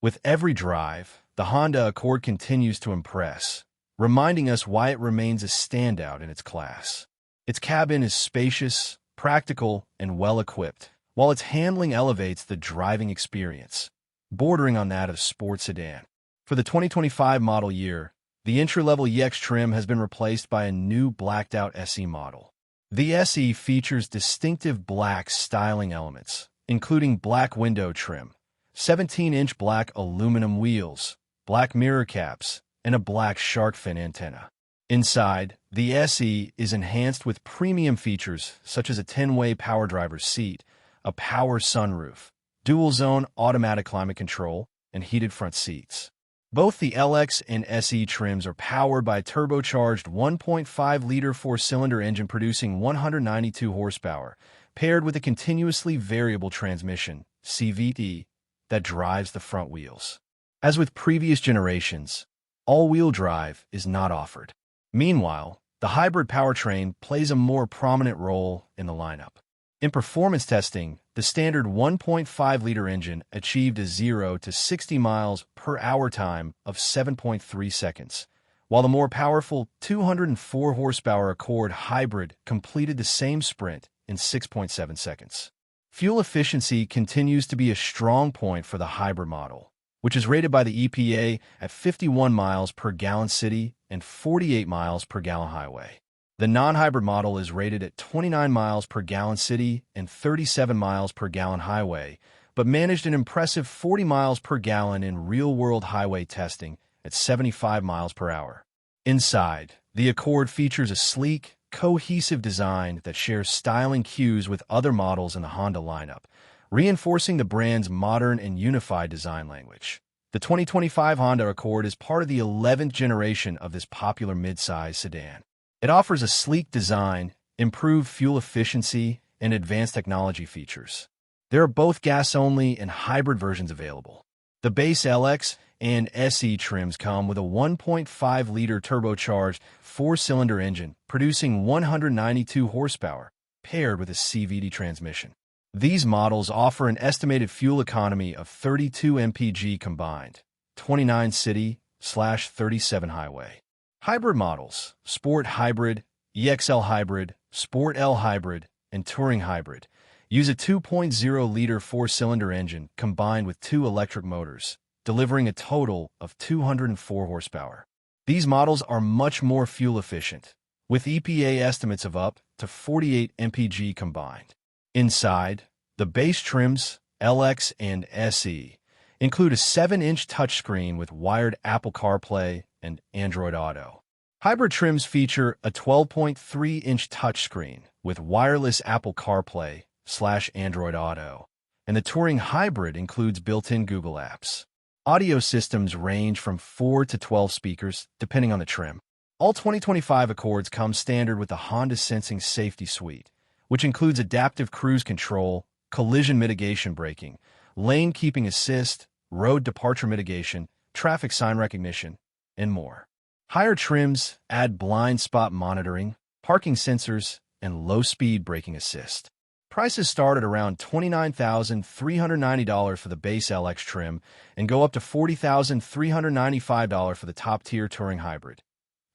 With every drive, the Honda Accord continues to impress, reminding us why it remains a standout in its class. Its cabin is spacious, practical, and well-equipped, while its handling elevates the driving experience, bordering on that of a sports sedan. For the 2025 model year, the entry-level EX trim has been replaced by a new blacked-out SE model. The SE features distinctive black styling elements, including black window trim, 17-inch black aluminum wheels, black mirror caps, and a black shark fin antenna. Inside, the SE is enhanced with premium features such as a 10-way power driver's seat, a power sunroof, dual-zone automatic climate control, and heated front seats. Both the LX and SE trims are powered by a turbocharged 1.5-liter four-cylinder engine producing 192 horsepower, paired with a continuously variable transmission, CVT, that drives the front wheels. As with previous generations, all-wheel drive is not offered. Meanwhile, the hybrid powertrain plays a more prominent role in the lineup. In performance testing, the standard 1.5-liter engine achieved a 0 to 60 miles per hour time of 7.3 seconds, while the more powerful 204 horsepower Accord hybrid completed the same sprint in 6.7 seconds. Fuel efficiency continues to be a strong point for the hybrid model, which is rated by the EPA at 51 miles per gallon city and 48 miles per gallon highway. The non-hybrid model is rated at 29 miles per gallon city and 37 miles per gallon highway, but managed an impressive 40 miles per gallon in real-world highway testing at 75 miles per hour. Inside, the Accord features a sleek, cohesive design that shares styling cues with other models in the Honda lineup, reinforcing the brand's modern and unified design language. The 2025 Honda Accord is part of the 11th generation of this popular midsize sedan. It offers a sleek design, improved fuel efficiency, and advanced technology features. There are both gas-only and hybrid versions available. The base LX and SE trims come with a 1.5-liter turbocharged four-cylinder engine producing 192 horsepower, paired with a CVT transmission. These models offer an estimated fuel economy of 32 mpg combined, 29 city/37 highway. Hybrid models, Sport Hybrid, EXL Hybrid, Sport L Hybrid, and Touring Hybrid, use a 2.0-liter four-cylinder engine combined with two electric motors, delivering a total of 204 horsepower. These models are much more fuel efficient, with EPA estimates of up to 48 mpg combined. Inside, the base trims, LX and SE, include a 7-inch touchscreen with wired Apple CarPlay and Android Auto. Hybrid trims feature a 12.3-inch touchscreen with wireless Apple CarPlay/Android Auto, and the Touring Hybrid includes built-in Google Apps. Audio systems range from 4 to 12 speakers, depending on the trim. All 2025 Accords come standard with the Honda Sensing Safety Suite, which includes adaptive cruise control, collision mitigation braking, lane keeping assist, road departure mitigation, traffic sign recognition, and more. Higher trims add blind spot monitoring, parking sensors, and low-speed braking assist. Prices start at around $29,390 for the base LX trim and go up to $40,395 for the top-tier Touring Hybrid.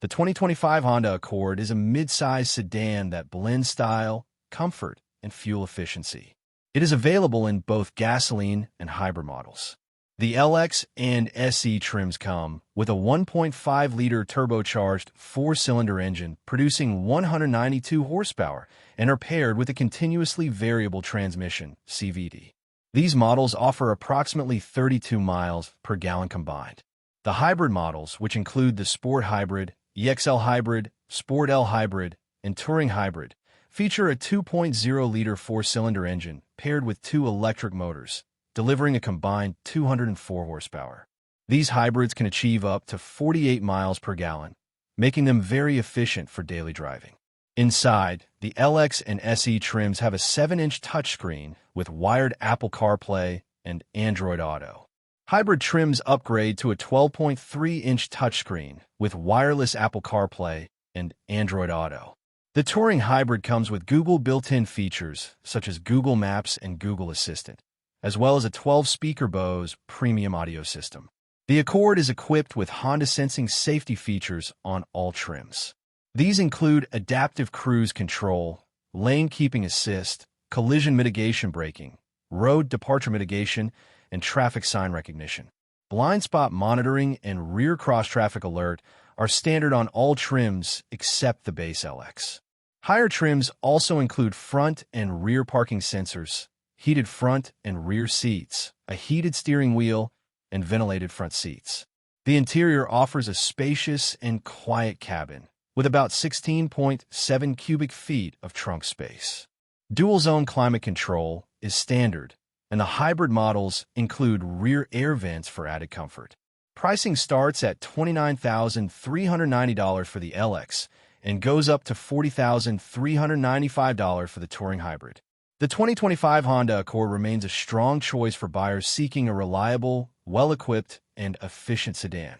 The 2025 Honda Accord is a mid-size sedan that blends style, comfort, and fuel efficiency. It is available in both gasoline and hybrid models. The LX and SE trims come with a 1.5-liter turbocharged four-cylinder engine producing 192 horsepower and are paired with a continuously variable transmission, CVT. These models offer approximately 32 miles per gallon combined. The hybrid models, which include the Sport Hybrid, EXL Hybrid, Sport L Hybrid, and Touring Hybrid, feature a 2.0-liter four-cylinder engine paired with two electric motors, delivering a combined 204 horsepower. These hybrids can achieve up to 48 miles per gallon, making them very efficient for daily driving. Inside, the LX and SE trims have a 7-inch touchscreen with wired Apple CarPlay and Android Auto. Hybrid trims upgrade to a 12.3-inch touchscreen with wireless Apple CarPlay and Android Auto. The Touring Hybrid comes with Google built-in features such as Google Maps and Google Assistant, as well as a 12-speaker Bose premium audio system. The Accord is equipped with Honda sensing safety features on all trims. These include adaptive cruise control, lane keeping assist, collision mitigation braking, road departure mitigation, and traffic sign recognition. Blind spot monitoring and rear cross-traffic alert are standard on all trims except the base LX. Higher trims also include front and rear parking sensors, heated front and rear seats, a heated steering wheel, and ventilated front seats. The interior offers a spacious and quiet cabin with about 16.7 cubic feet of trunk space. Dual-zone climate control is standard, and the hybrid models include rear air vents for added comfort. Pricing starts at $29,390 for the LX and goes up to $40,395 for the Touring Hybrid. The 2025 Honda Accord remains a strong choice for buyers seeking a reliable, well-equipped, and efficient sedan.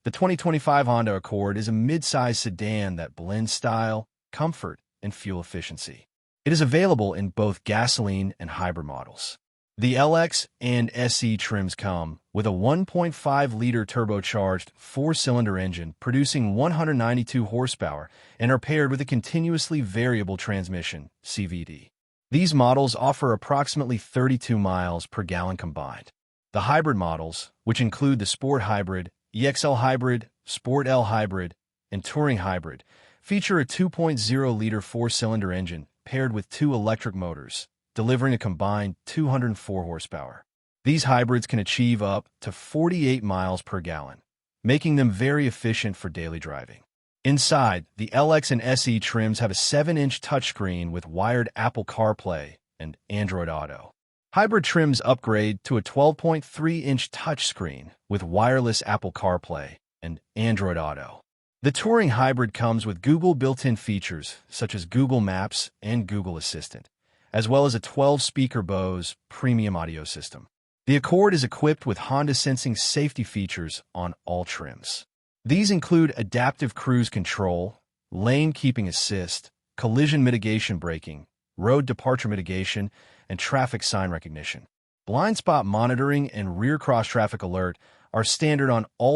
The 2025 Honda Accord is a midsize sedan that blends style, comfort, and fuel efficiency. It is available in both gasoline and hybrid models. The LX and SE trims come with a 1.5-liter turbocharged 4-cylinder engine producing 192 horsepower and are paired with a continuously variable transmission, CVT. These models offer approximately 32 miles per gallon combined. The hybrid models, which include the Sport Hybrid, EXL Hybrid, Sport L Hybrid, and Touring Hybrid, feature a 2.0-liter 4-cylinder engine paired with 2 electric motors, delivering a combined 204 horsepower. These hybrids can achieve up to 48 miles per gallon, making them very efficient for daily driving. Inside, the LX and SE trims have a 7-inch touchscreen with wired Apple CarPlay and Android Auto. Hybrid trims upgrade to a 12.3-inch touchscreen with wireless Apple CarPlay and Android Auto. The Touring Hybrid comes with Google built-in features such as Google Maps and Google Assistant, as well as a 12-speaker Bose premium audio system. The Accord is equipped with Honda sensing safety features on all trims. These include adaptive cruise control, lane keeping assist, collision mitigation braking, road departure mitigation, and traffic sign recognition. Blind spot monitoring and rear cross-traffic alert are standard on all